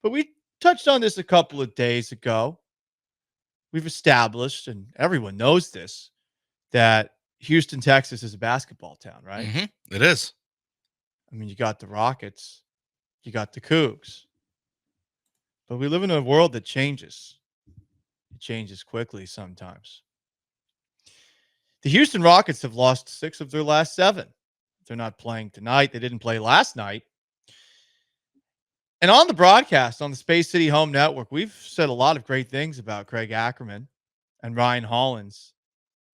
But we touched on this a couple of days ago. We've established, and everyone knows this, that Houston, Texas is a basketball town, right? It is. I mean, you got the Rockets, you got the Coogs, but we live in a world that changes. It changes quickly sometimes. The Houston Rockets have lost 6 of their last 7. They're not playing tonight. They didn't play last night. And on the broadcast on the Space City Home Network, we've said a lot of great things about Craig Ackerman and Ryan Hollins.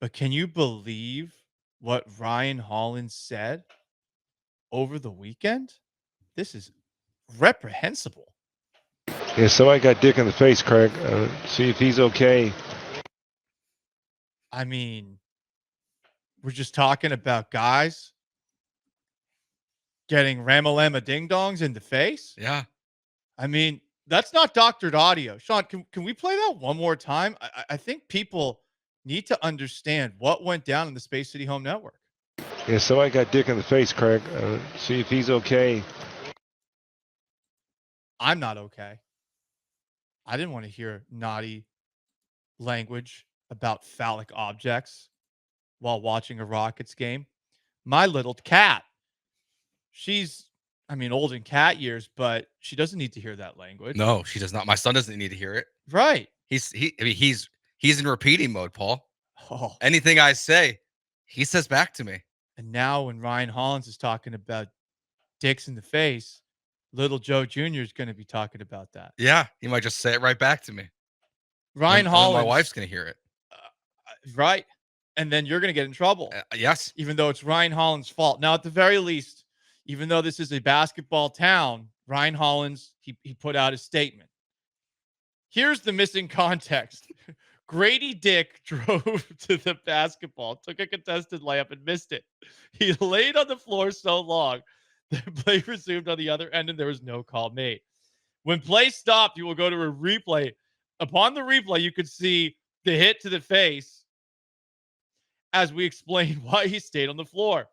But can you believe what Ryan Hollins said over the weekend? This is reprehensible. Yeah, somebody got Dick in the face, Craig. See if he's okay. I mean, we're just talking about guys getting Ramalama ding dongs in the face. Yeah. I mean, that's not doctored audio. Sean, can we play that one more time? I think people need to understand what went down in the Space City Home Network. Yeah, somebody got Dick in the face, Craig. See if he's okay. I'm not okay. I didn't want to hear naughty language about phallic objects while watching a Rockets game. My little cat, she's, old in cat years, but she doesn't need to hear that language. No, she does not. My son doesn't need to hear it. Right. He's in repeating mode, Paul. Oh. Anything I say, he says back to me. And now when Ryan Hollins is talking about dicks in the face, little Joe Jr. is going to be talking about that. Yeah, he might just say it right back to me. Ryan Hollins. My wife's going to hear it. Right. And then you're going to get in trouble. Yes. Even though it's Ryan Hollins' fault. Now, at the very least, even though this is a basketball town, Ryan Hollins, he put out a statement. Here's the missing context. Grady Dick drove to the basketball, took a contested layup and missed it. He laid on the floor so long that play resumed on the other end and there was no call made. When play stopped, you will go to a replay. Upon the replay, you could see the hit to the face as we explain why he stayed on the floor.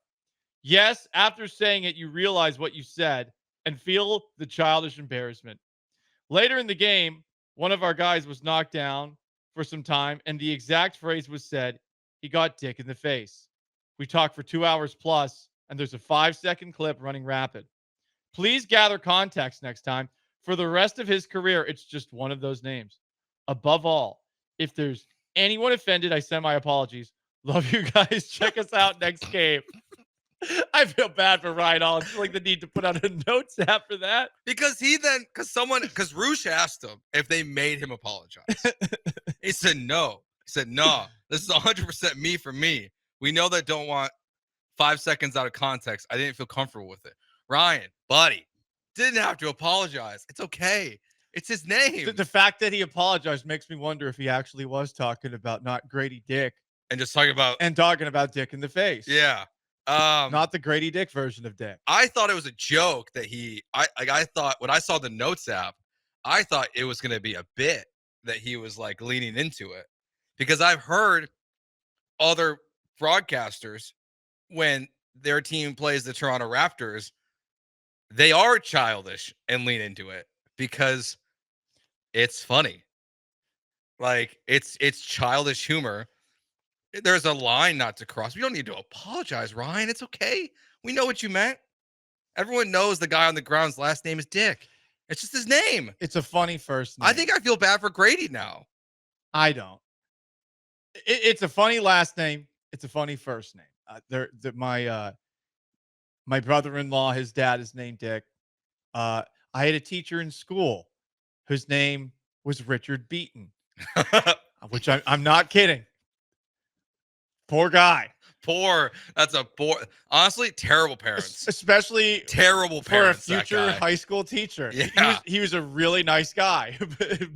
Yes, after saying it, you realize what you said and feel the childish embarrassment. Later in the game, one of our guys was knocked down for some time, and the exact phrase was said, he got dick in the face. We talked for 2 hours plus, and there's a 5-second clip running rapid. Please gather context next time. For the rest of his career, it's just one of those names. Above all, if there's anyone offended, I send my apologies. Love you guys. Check us out next game. I feel bad for Ryan Hollins. I feel like the need to put out a notes app for that. Because Roosh asked him if they made him apologize. He said no. He said, no, this is 100% me for me. We know that don't want 5 seconds out of context. I didn't feel comfortable with it. Ryan, buddy, didn't have to apologize. It's okay. It's his name. The fact that he apologized makes me wonder if he actually was talking about not Grady Dick. And just talking about Dick in the face. Yeah. Not the Grady Dick version of Dick. I thought it was a joke that I thought when I saw the notes app, I thought it was going to be a bit that he was like leaning into it, because I've heard other broadcasters when their team plays the Toronto Raptors, they are childish and lean into it because it's funny. Like it's childish humor. There's a line not to cross. We don't need to apologize, Ryan. It's okay. We know what you meant. Everyone knows the guy on the ground's last name is Dick. It's just his name. It's a funny first name. I think I feel bad for Grady now. I don't. It's a funny last name. It's a funny first name. My brother-in-law, his dad is named Dick. I had a teacher in school whose name was Richard Beaton, which I'm not kidding. Poor guy. Honestly, terrible parents. Especially terrible parents for a future high school teacher. Yeah. He was a really nice guy,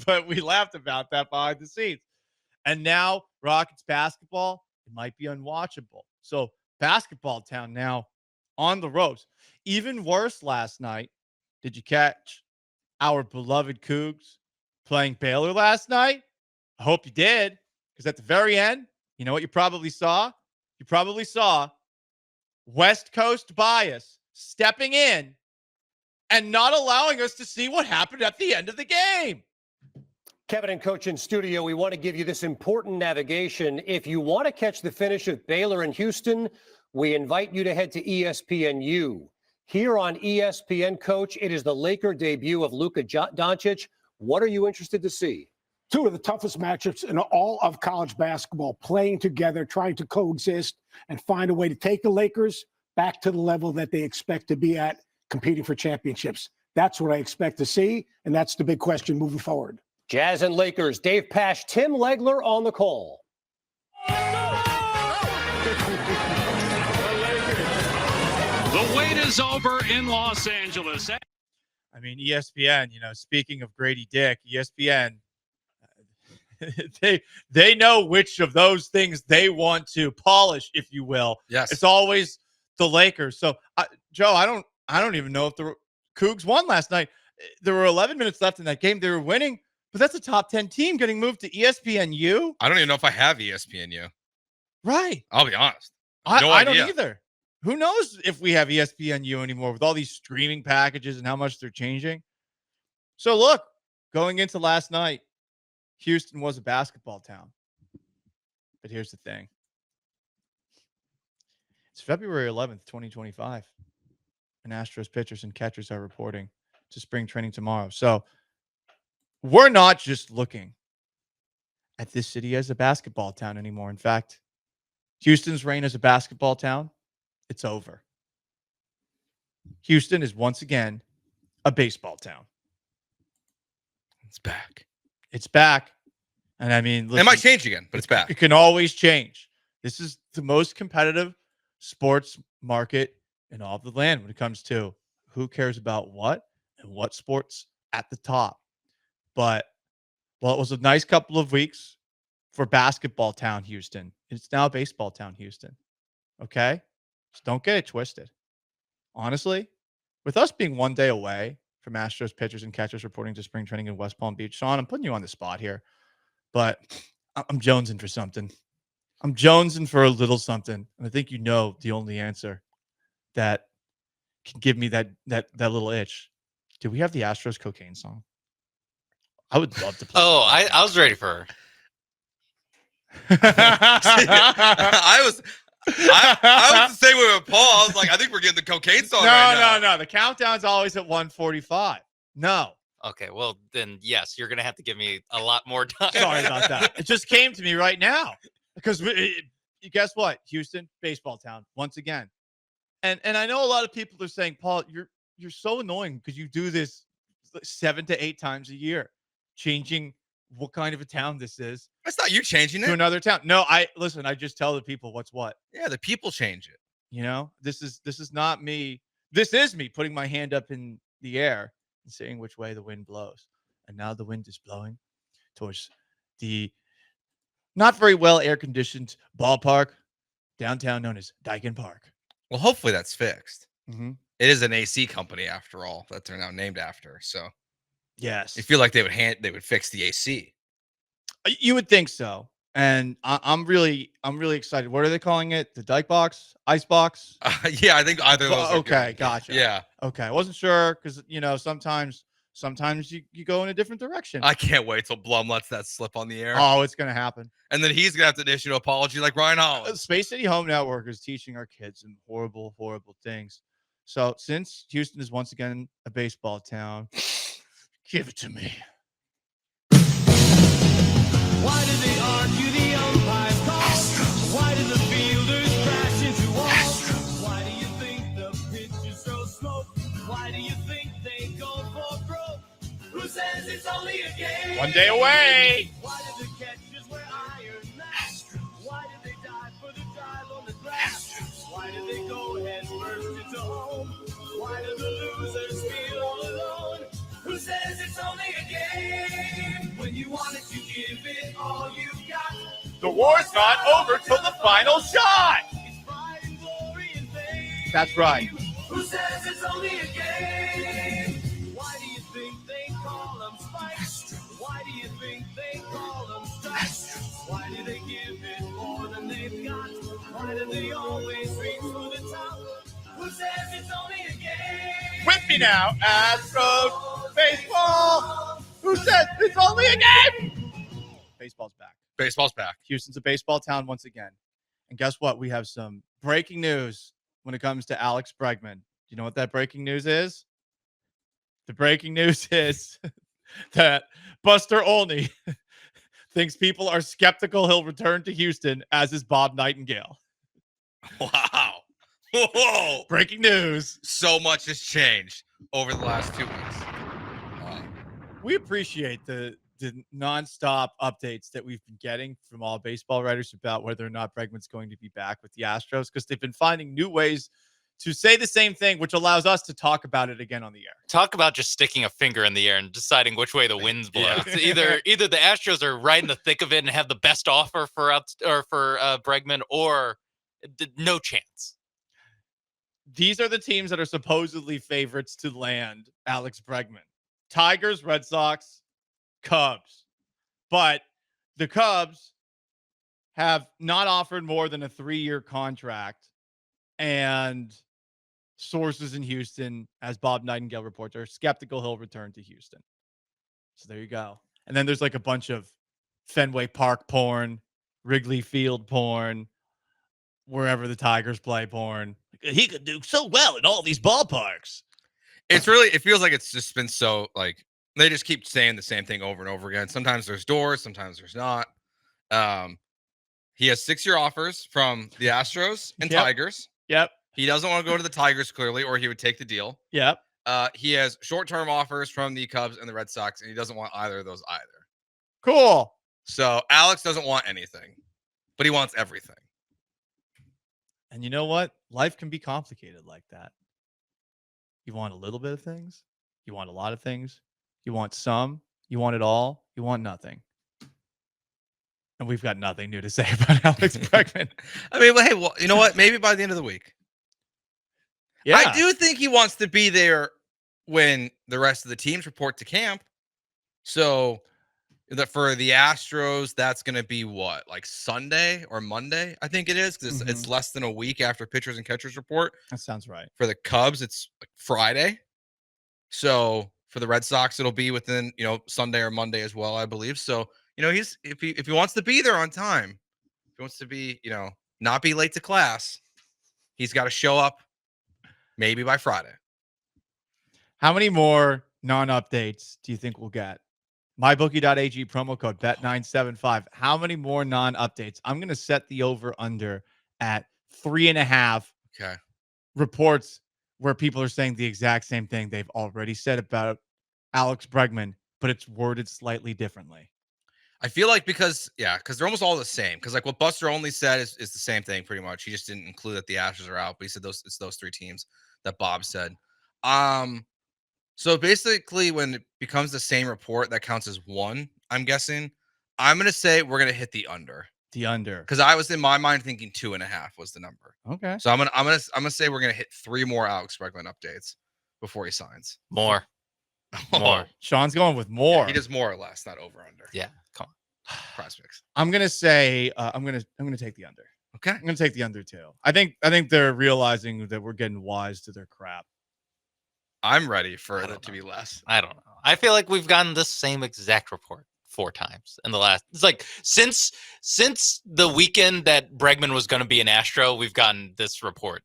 but we laughed about that behind the scenes. And now Rockets basketball, it might be unwatchable. So basketball town now on the ropes. Even worse last night, did you catch our beloved Coogs playing Baylor last night? I hope you did, because at the very end, you know what you probably saw? You probably saw West Coast bias stepping in and not allowing us to see what happened at the end of the game. Kevin and Coach in studio, we want to give you this important navigation. If you want to catch the finish of Baylor and Houston, we invite you to head to ESPNU. Here on ESPN, Coach, it is the Laker debut of Luka Doncic. What are you interested to see? Two of the toughest matchups in all of college basketball, playing together, trying to coexist and find a way to take the Lakers back to the level that they expect to be at, competing for championships. That's what I expect to see, and that's the big question moving forward. Jazz and Lakers, Dave Pasch, Tim Legler on the call. The wait is over in Los Angeles. I mean, ESPN, speaking of Grady Dick, ESPN, they know which of those things they want to polish, if you will. Yes. It's always the Lakers. So, Joe, I don't even know if the Coogs won last night. There were 11 minutes left in that game. They were winning, but that's a top 10 team getting moved to ESPNU. I don't even know if I have ESPNU. Right. I'll be honest. I don't either. Who knows if we have ESPNU anymore with all these streaming packages and how much they're changing. So look, going into last night, Houston was a basketball town. But here's the thing. It's February 11th, 2025. And Astros pitchers and catchers are reporting to spring training tomorrow. So we're not just looking at this city as a basketball town anymore. In fact, Houston's reign as a basketball town, it's over. Houston is once again a baseball town. It's back. It's back. And I mean, listen, it might change again, but it's back. It can always change. This is the most competitive sports market in all of the land when it comes to who cares about what and what sports at the top. But, well, it was a nice couple of weeks for basketball town Houston. It's now baseball town Houston. Okay? Just don't get it twisted. Honestly, with us being one day away from Astros pitchers and catchers reporting to spring training in West Palm Beach, Sean, I'm putting you on the spot here, but I'm jonesing for something. I'm jonesing for a little something. And I think you know the only answer that can give me that little itch. Do we have the Astros cocaine song? I would love to play. Oh, I was ready for her. I was the same way with Paul. I was like, I think we're getting the cocaine song right now. No. The countdown's always at 1:45. No. Okay, well, then, yes, you're going to have to give me a lot more time. Sorry about that. It just came to me right now. Because guess what? Houston, baseball town, once again. And I know a lot of people are saying, Paul, you're so annoying because you do this 7 to 8 times a year, changing what kind of a town this is. That's not you changing it. To another town. No, I just tell the people what's what. Yeah, the people change it. This is not me. This is me putting my hand up in the air and saying which way the wind blows. And now the wind is blowing towards the not very well air-conditioned ballpark downtown known as Dyken Park. Well, hopefully that's fixed. Mm-hmm. It is an AC company after all that they're now named after. So yes, I feel like they would fix the AC. You would think so. And I'm really excited. What are they calling it? The Dyke Box? Ice Box? Yeah, I think either of those. Okay, gotcha. Yeah. Okay, I wasn't sure because sometimes you go in a different direction. I can't wait till Blum lets that slip on the air. Oh, it's gonna happen. And then he's gonna have to issue an apology like Ryan Hollins. Space City Home Network is teaching our kids some horrible, horrible things. So since Houston is once again a baseball town, give it to me. Why do they argue the umpire's call? Why do the fielders crash into walls? Why do you think the pitchers throw smoke? Why do you think they go for broke? Who says it's only a game? One day away. Why do the catchers wear iron masks? Why do they die for the drive on the grass? Why do they go head first into home? Why do the losers feel all alone? Who says it's only a game? When you want it, you give it all you got. The war's not over till the final shot. It's pride and glory and fame. That's right. Who says it's only a game? Why do you think they call them spikes? Why do you think they call them strikes? Why do they give it more than they've got? Why do they always reach for the top? Who says it's only a game? With me now. Astros baseball. Who said it's only a game? Baseball's back. Baseball's back. Houston's a baseball town once again. And guess what? We have some breaking news when it comes to Alex Bregman. Do you know what that breaking news is? The breaking news is that Buster Olney thinks people are skeptical he'll return to Houston, as is Bob Nightingale. Wow. Whoa. Breaking news. So much has changed over the last 2 weeks. We appreciate the nonstop updates that we've been getting from all baseball writers about whether or not Bregman's going to be back with the Astros, because they've been finding new ways to say the same thing, which allows us to talk about it again on the air. Talk about just sticking a finger in the air and deciding which way the winds blow. Yeah. It's either the Astros are right in the thick of it and have the best offer for Bregman, or no chance. These are the teams that are supposedly favorites to land Alex Bregman: Tigers, Red Sox, Cubs. But the Cubs have not offered more than a 3-year contract, and sources in Houston, as Bob Nightingale reports, are skeptical he'll return to Houston. So there you go. And then there's like a bunch of Fenway Park porn, Wrigley Field porn, wherever the Tigers play porn. He could do so well in all these ballparks. It's really, it feels like it's just been so, like, they just keep saying the same thing over and over again. Sometimes there's doors, sometimes there's not. He has 6-year offers from the Astros and Tigers. Yep. He doesn't want to go to the Tigers, clearly, or he would take the deal. Yep. He has short-term offers from the Cubs and the Red Sox, and he doesn't want either of those either. Cool. So Alex doesn't want anything, but he wants everything. And you know what? Life can be complicated like that. You want a little bit of things. You want a lot of things. You want some. You want it all. You want nothing. And we've got nothing new to say about Alex Bregman. I mean, well, hey, well, you know what? Maybe by the end of the week. Yeah. I do think he wants to be there when the rest of the teams report to camp. So for the Astros, that's going to be what, like Sunday or Monday, I think it is, because it's less than a week after pitchers and catchers report. That sounds right. For the Cubs, it's like Friday. So for the Red Sox, it'll be within, Sunday or Monday as well, I believe. So, if he wants to be there on time, if he wants to be, not be late to class, he's got to show up maybe by Friday. How many more non-updates do you think we'll get? MyBookie.ag promo code BET975. How many more non-updates? I'm going to set the over-under at 3.5 reports where people are saying the exact same thing they've already said about Alex Bregman, but it's worded slightly differently. I feel like because they're almost all the same. Because like what Buster only said is the same thing pretty much. He just didn't include that the Astros are out, but he said it's those 3 teams that Bob said. So basically, when it becomes the same report, that counts as 1. I'm guessing. I'm gonna say we're gonna hit the under. The under, because I was in my mind thinking 2.5 was the number. Okay. So I'm gonna say we're gonna hit 3 more Alex Bregman updates before he signs. More. Sean's going with more. Yeah, he does more or less, not over under. Yeah, come on. Prospects. I'm gonna say I'm gonna take the under. Okay. I'm gonna take the under too. I think they're realizing that we're getting wise to their crap. I'm ready for it to be less. I don't know. I feel like we've gotten the same exact report 4 times in the last. It's like since the weekend that Bregman was going to be an Astro, we've gotten this report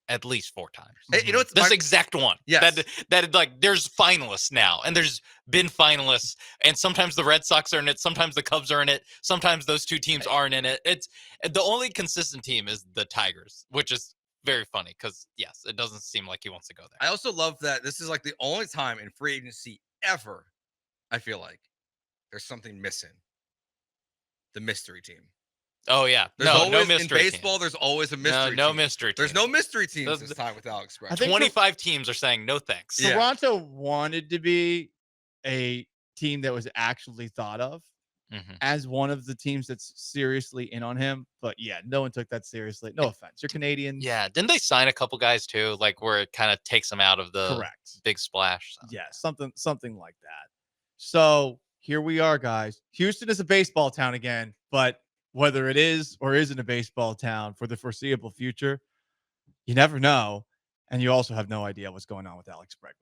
at least 4 times. Hey, you know what's this exact one? Yes. That like there's finalists now, and there's been finalists, and sometimes the Red Sox are in it, sometimes the Cubs are in it, sometimes those 2 teams aren't in it. It's the only consistent team is the Tigers, which is very funny because, yes, it doesn't seem like he wants to go there. I also love that this is like the only time in free agency ever, I feel like, there's something missing. The mystery team. Oh, yeah. No mystery in baseball, team. there's always a mystery team. No mystery team. There's no mystery teams this time with Alex Bregman. I think 25 teams are saying no thanks. Yeah. Toronto wanted to be a team that was actually thought of as one of the teams that's seriously in on him. But yeah, no one took that seriously. No offense. You're Canadians. Yeah. Didn't they sign a couple guys too? Like where it kind of takes them out of the Correct. big splash. So. Yeah, something like that. So here we are, guys. Houston is a baseball town again, but whether it is or isn't a baseball town for the foreseeable future, you never know. And you also have no idea what's going on with Alex Bregman.